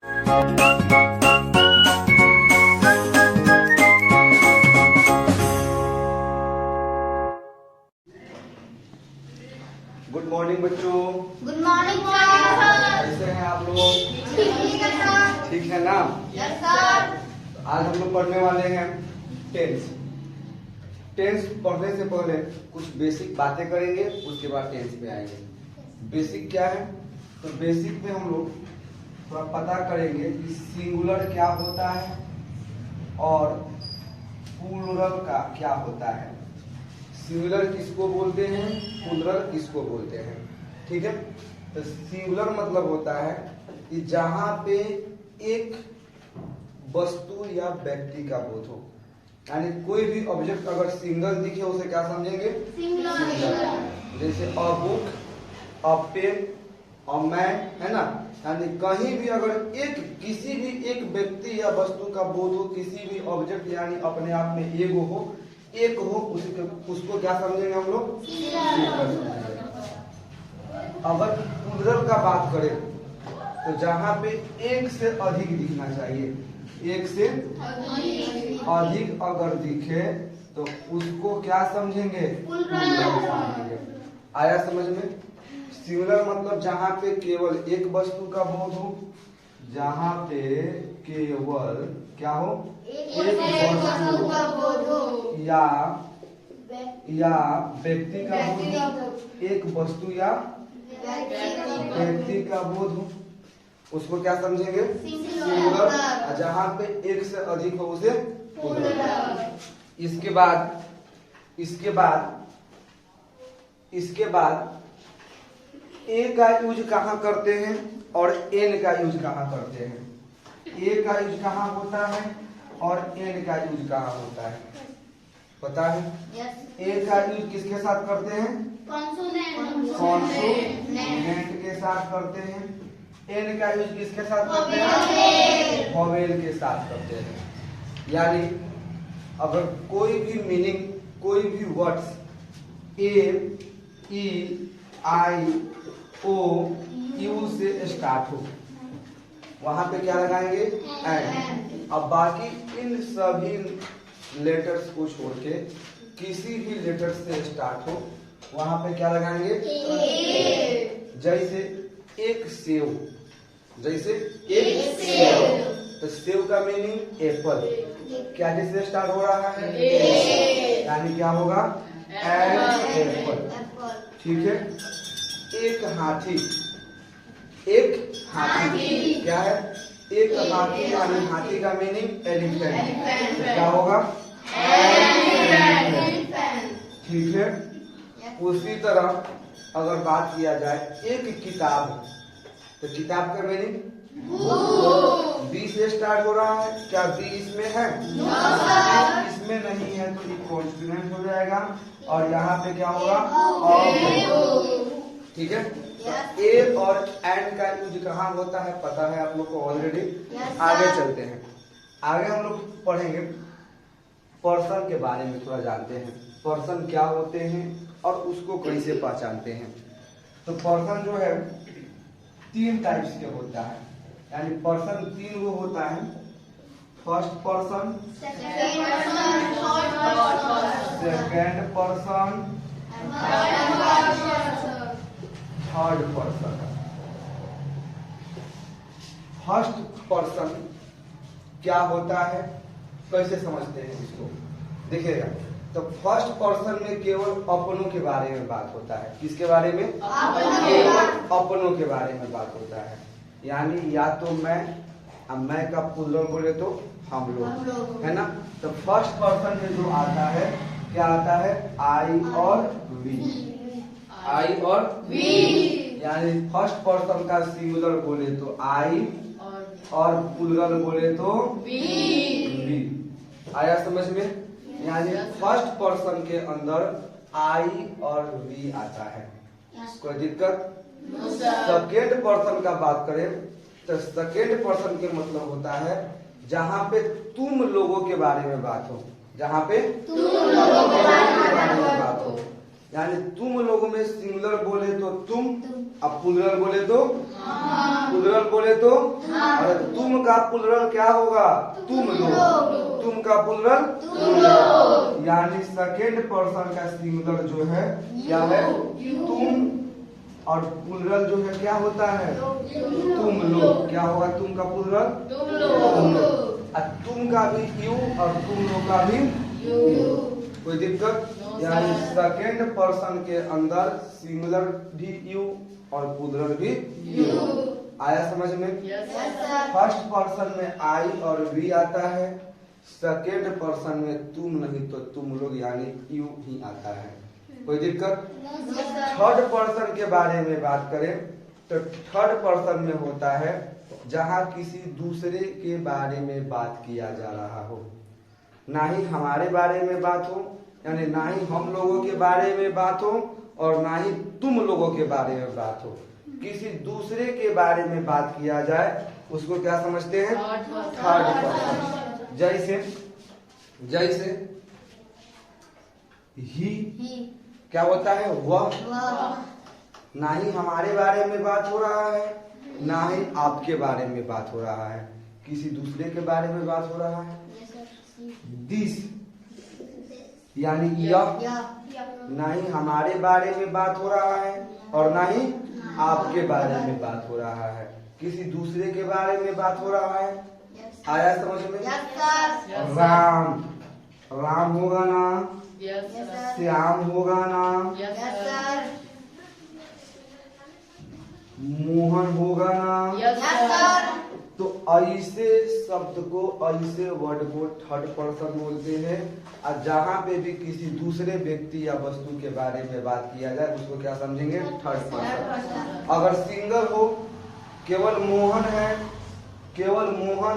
Good morning बच्चों। Good morning sir. कैसे हैं आप लोग? ठीक है सर। ठीक है ना? Yes sir. आज हम लोग पढ़ने वाले हैं टेंस। टेंस पढ़ने से पहले कुछ बेसिक बातें करेंगे, उसके बाद टेंस पे आएंगे। बेसिक क्या है? तो बेसिक में हम लोग थोड़ा पता करेंगे कि सिंगुलर क्या होता है और प्लूरल का क्या होता है। सिंगुलर किसको बोलते हैं, प्लूरल किसको बोलते हैं। ठीक है, तो सिंगुलर मतलब होता है कि जहां पे एक वस्तु या व्यक्ति का बोध हो, यानी कोई भी ऑब्जेक्ट अगर सिंगल दिखे उसे क्या समझेंगे? सिंगुलर। जैसे a book, a pen, a man, है ना। यानी कहीं भी अगर किसी भी एक व्यक्ति या वस्तु का बोध हो, किसी भी ऑब्जेक्ट यानी अपने आप में एक हो उसको क्या समझेंगे हम लोग? सिंगुलर समझेंगे। अगर प्लूरल का बात करें तो जहां पे एक से अधिक दिखना चाहिए, एक से अधिक अगर दिखे तो उसको क्या समझेंगे? प्लूरल समझेंगे। आया समझ में? सिंगुलर मतलब जहां पे केवल एक वस्तु का बोध हो, जहां पे केवल क्या हो? एक वस्तु का बोध हो या व्यक्ति का बोध हो, एक वस्तु या व्यक्ति का बोध हो, उसको क्या समझेंगे? सिंगुलर। जहां पे एक से अधिक हो उसे प्लूरल। इसके बाद ए का यूज कहाँ करते हैं और एन का यूज कहाँ करते हैं? ए का यूज कहाँ होता है और एन का यूज कहाँ होता है? पता है? ए का यूज किसके साथ करते हैं? कॉन्सोनेंट के साथ करते हैं। एन का यूज किसके साथ करते हैं? वोवेल के साथ करते हैं। यानी अगर कोई भी मीनिंग, कोई भी words A, E, I, O, U से स्टार्ट हो, वहां पे क्या लगाएंगे? एन। अब बाकी इन सभी लेटर्स को छोड़ के किसी भी लेटर से स्टार्ट हो, वहां पे क्या लगाएंगे? जैसे एक सेव, तो सेव का मीनिंग एप्पल, क्या जिससे स्टार्ट हो रहा है? यानी क्या होगा? एप्पल। ठीक है। एक हाथी क्या है? एक हाथी यानी हाथी का मीनिंग एलिफेंट। क्या होगा? ठीक है। उसी तरह अगर बात किया जाए एक किताब, तो किताब का मीनिंग बी से स्टार्ट हो रहा है, क्या बी इसमें है? इसमें नहीं है तो ये कॉन्स्टिट्यूएंट हो जाएगा और यहाँ पे क्या होगा? ठीक है। ए और एंड का यूज कहाँ होता है पता है आप लोग को ऑलरेडी। आगे चलते हैं। आगे हम लोग पढ़ेंगे पर्सन के बारे में, थोड़ा जानते हैं पर्सन क्या होते हैं और उसको कैसे पहचानते हैं। तो पर्सन जो है 3 टाइप्स के होता है, यानी पर्सन 3 वो होता है। First person, second person, third person. First person क्या होता है, कैसे समझते हैं इसको? देखिएगा, तो फर्स्ट पर्सन में केवल अपनों के बारे में बात होता है। किसके बारे में? केवल अपनों के बारे में बात होता है। यानी या तो मैं का प्लूरल बोले तो हम लोग, है ना। तो फर्स्ट पर्सन में जो आता है क्या आता है? आई और वी। यानी फर्स्ट पर्सन का सिंगुलर बोले तो आई और प्लूरल बोले तो वी। आया समझ में? यानी फर्स्ट पर्सन के अंदर आई और वी आता है, कोई दिक्कत? सेकेंड पर्सन का बात करें तो सेकेंड पर्सन के मतलब होता है जहां पे तुम लोगों के बारे में बात हो, जहां पे तुम लोगों के बारे में बात हो। यानी तुम लोगों में सिंगुलर बोले तो तुम, अब प्लूरल बोले तो प्लुरल बोले तो और तुम का प्लुरल क्या होगा? तुम लोग। तुम का प्लुरल तुम लोग। यानी सेकेंड पर्सन का सिंगुलर जो है क्या है? तुम। और प्लुरल जो है क्या होता है? तुम लोग। क्या होगा तुम का प्लुरल? तुम लोग। और तुम का भी यू और तुम लोग का भी यू। कोई दिक्कत? यानी सेकेंड पर्सन के अंदर सिंगुलर भी यू और प्लुरल भी यू। आया समझ में? फर्स्ट पर्सन में आई और वी आता है, सेकेंड पर्सन में तुम नहीं तो तुम लोग यानी यू ही आता है। कोई दिक्कत? थर्ड पर्सन के बारे में बात करें तो थर्ड पर्सन में होता है जहां किसी दूसरे के बारे में बात किया जा रहा हो, ना ही हमारे बारे में बात हो, यानी ना ही हम लोगों के बारे में बात हो और ना ही तुम लोगों के बारे में बात हो, किसी दूसरे के बारे में बात किया जाए उसको क्या समझते हैं? Third person. जैसे ही क्या होता है? वह। ना ही हमारे बारे में बात हो रहा है, ना ही आपके बारे में बात हो रहा है, किसी दूसरे के बारे में बात हो रहा है। दिस यानी यह, ना ही हमारे बारे में बात हो रहा है और ना ही आपके बारे में बात हो रहा है, किसी दूसरे के बारे में बात हो रहा है। आया समझ में? राम, राम होगा ना? श्याम होगा ना? मोहन होगा ना? तो ऐसे शब्द को, ऐसे वर्ड को थर्ड पर्सन बोलते हैं। और जहां पे भी किसी दूसरे व्यक्ति या वस्तु के बारे में बात किया जाए उसको क्या समझेंगे? Third person. अगर सिंगल हो, केवल मोहन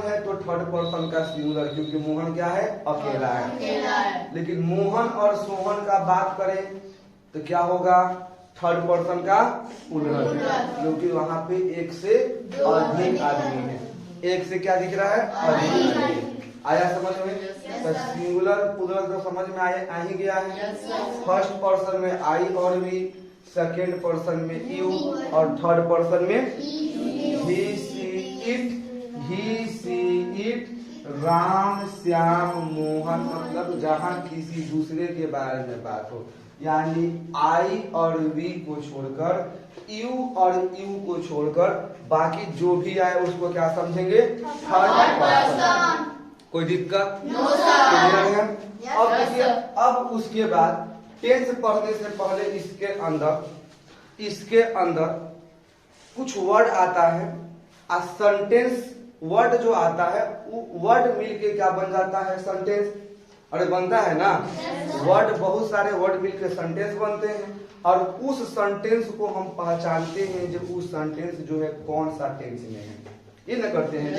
है तो थर्ड पर्सन का सिंगुलर, क्योंकि मोहन क्या है? अकेला है। लेकिन मोहन और सोहन का बात करें तो क्या होगा? थर्ड पर्सन का प्लुरल, क्योंकि वहां पे एक से अधिक आदमी है। एक से क्या दिख रहा है? अधिक। आया समझ में? तो सिंगुलर प्लुरल तो समझ में आ ही गया है। फर्स्ट पर्सन में आई और वी, सेकेंड पर्सन में यू और थर्ड पर्सन में ही सी इट, राम श्याम मोहन, मतलब जहां किसी दूसरे के बारे में बात हो, यानी आई और वी को छोड़कर, यू और यू को छोड़कर बाकी जो भी आए उसको क्या समझेंगे? Third person. कोई दिक्कत? अब उसके बाद टेंस पढ़ने से पहले इसके अंदर कुछ वर्ड आता है। सेंटेंस वर्ड जो आता है वो वर्ड मिलके क्या बन जाता है? सेंटेंस। अरे बनता है ना? वर्ड, बहुत सारे वर्ड मिलके सेंटेंस बनते हैं और उस सेंटेंस को हम पहचानते हैं जब उस सेंटेंस जो है कौन सा टेंस में है, ये न करते हैं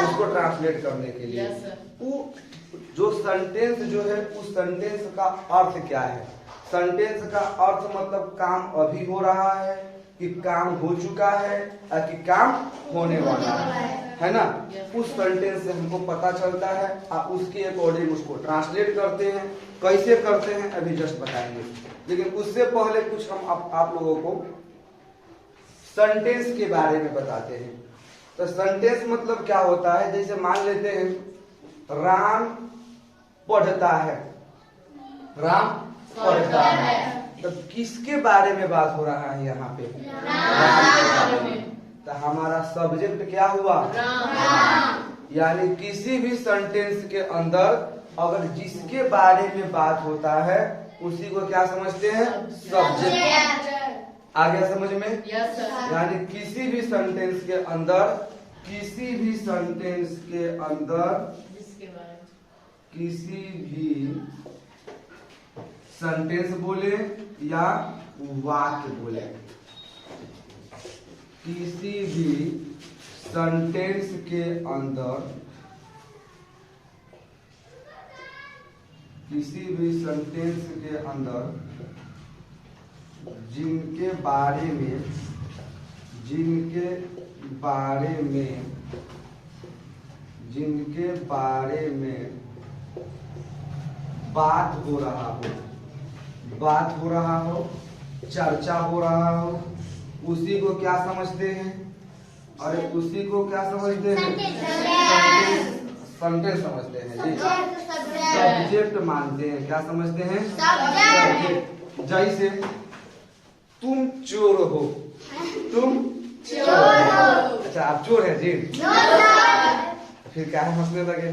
उसको ट्रांसलेट करने के लिए। वो जो सेंटेंस जो है उस सेंटेंस का अर्थ क्या है? सेंटेंस का अर्थ मतलब काम अभी हो रहा है कि काम हो चुका है कि काम होने वाला है ना? उस सेंटेंस से हमको पता चलता है और उसके अकॉर्डिंग उसको ट्रांसलेट करते हैं। कैसे करते हैं अभी जस्ट बताएंगे, लेकिन उससे पहले कुछ हम आप लोगों को सेंटेंस के बारे में बताते हैं। तो सेंटेंस मतलब क्या होता है? जैसे मान लेते हैं राम पढ़ता है, राम पढ़ता है, तो किसके बारे में बात हो रहा है यहाँ पे? तो हमारा सब्जेक्ट क्या हुआ? यानी किसी भी सेंटेंस के अंदर अगर जिसके बारे में बात होता है उसी को क्या समझते हैं? सब्जेक्ट। आ गया समझ में? यानी किसी भी सेंटेंस के अंदर किसी भी सेंटेंस बोले या वाक्य बोले, किसी भी सेंटेंस के अंदर जिनके बारे में बात हो रहा हो, चर्चा हो रहा हो, उसी को क्या समझते हैं? और उसी को क्या समझते हैं? सेंटेंस समझते हैं जी। सब्जेक्ट मानते हैं। क्या समझते हैं? सब्जेक्ट। जैसे तुम चोर हो। तुम चोर हो। अच्छा आप चोर हैं जी? फिर क्या है हंसने लगे?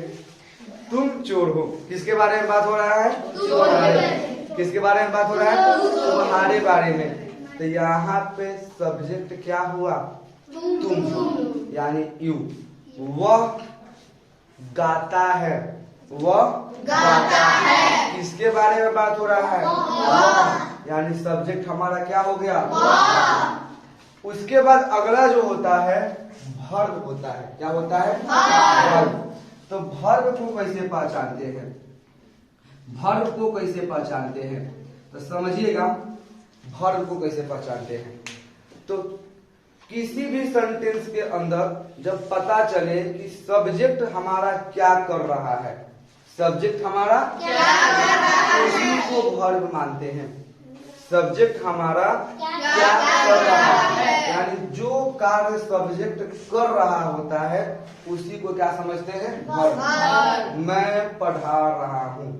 तुम चोर हो। किसके बारे में बात हो रहा है? किसके बारे में बात हो रहा है? तुम्हारे बारे में। तो यहाँ पे सब्जेक्ट क्या हुआ? तुम, यानी यू। वह गाता है। वह गाता है। किसके बारे में बात हो रहा है? यानी सब्जेक्ट हमारा क्या हो गया? उसके बाद अगला जो होता है वर्ब होता है। क्या होता है? वर्ब। तो वर्ब को कैसे पहचानते हैं? वर्ब को कैसे पहचानते हैं तो समझिएगा, वर्ब को कैसे पहचानते हैं। तो किसी भी सेंटेंस के अंदर जब पता चले कि सब्जेक्ट हमारा क्या कर रहा है, सब्जेक्ट हमारा क्या कर रहा है, उसी को वर्ब मानते हैं। सब्जेक्ट हमारा क्या कर रहा है, यानी जो कार्य सब्जेक्ट कर रहा होता है उसी को क्या समझते हैं? वर्ब। मैं पढ़ा रहा हूँ,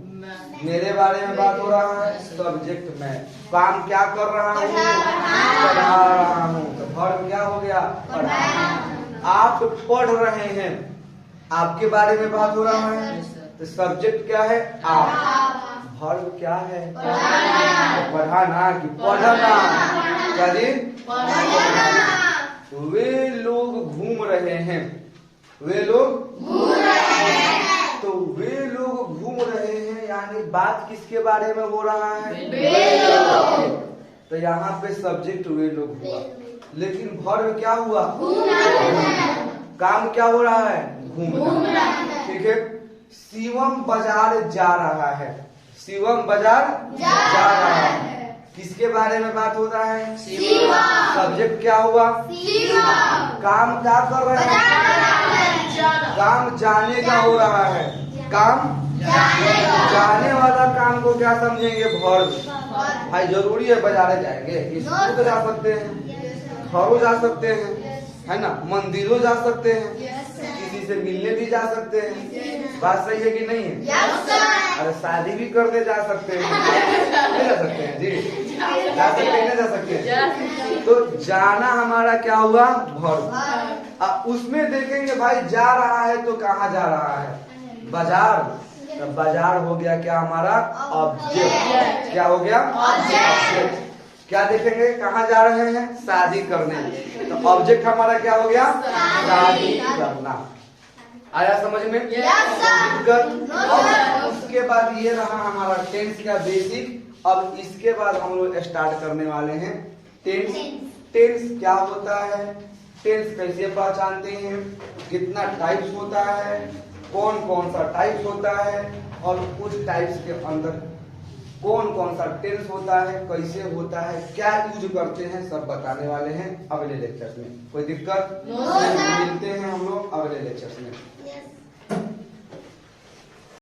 मेरे बारे में बात हो रहा है, सब्जेक्ट मैं। काम क्या कर रहा हूँ? पढ़ा रहा हूँ। तो वर्ब क्या हो गया? पढ़ा। आप पढ़ रहे हैं, आपके बारे में बात हो रहा है, तो सब्जेक्ट क्या है? आप। वर्ब क्या है? पढ़ाना कि पढ़ना? क्या जी? वे लोग घूम रहे हैं। वे लोग घूम रहे हैं। तो वे लोग घूम रहे हैं यानी बात किसके बारे में हो रहा है? वे लोग। तो यहाँ पे सब्जेक्ट वे लोग हुआ, लेकिन वर्ब क्या हुआ? काम क्या हो रहा है? घूमना। ठीक है। शिवम बाजार जा रहा है। शिवम बाजार जा रहा है। किसके बारे में बात हो रहा है? सब्जेक्ट क्या हुआ? काम क्या कर रहे हैं? काम जाने का हो रहा है। काम जाने वाला काम को क्या समझेंगे? वर्ब। भाई जरूरी है बाजारे जाएंगे, स्कूल तो जा सकते हैं, घरों जा सकते हैं, है ना, मंदिरों जा सकते हैं, किसी से मिलने भी जा सकते हैं। बात सही है कि नहीं है? अरे शादी भी करने जा सकते हैं, नहीं जा सकते हैं जी? जा सकते हैं, नहीं जा सकते हैं? तो जाना हमारा क्या हुआ? वर्ब। अब उसमें देखेंगे भाई जा रहा है तो कहाँ जा रहा है? बाजार। तो बाजार हो गया क्या हमारा? ऑब्जेक्ट। क्या हो गया? ऑब्जेक्ट। क्या देखेंगे? कहाँ जा रहे हैं? शादी करने। तो ऑब्जेक्ट हमारा क्या हो गया? शादी करना। आया समझ में? अब उसके बाद ये रहा हमारा टेंस का बेसिक। अब इसके बाद हम लोग स्टार्ट करने वाले हैं टेंस। टेंस क्या होता है, टेंस कैसे पहचानते हैं, कितना टाइप्स होता है, कौन कौन सा टाइप्स होता है, और उस टाइप्स के अंदर कौन कौन सा टेंस होता है, कैसे होता है, क्या यूज करते हैं, सब बताने वाले हैं अगले लेक्चर्स में। कोई दिक्कत? मिलते हैं हम लोग अगले लेक्चर्स में।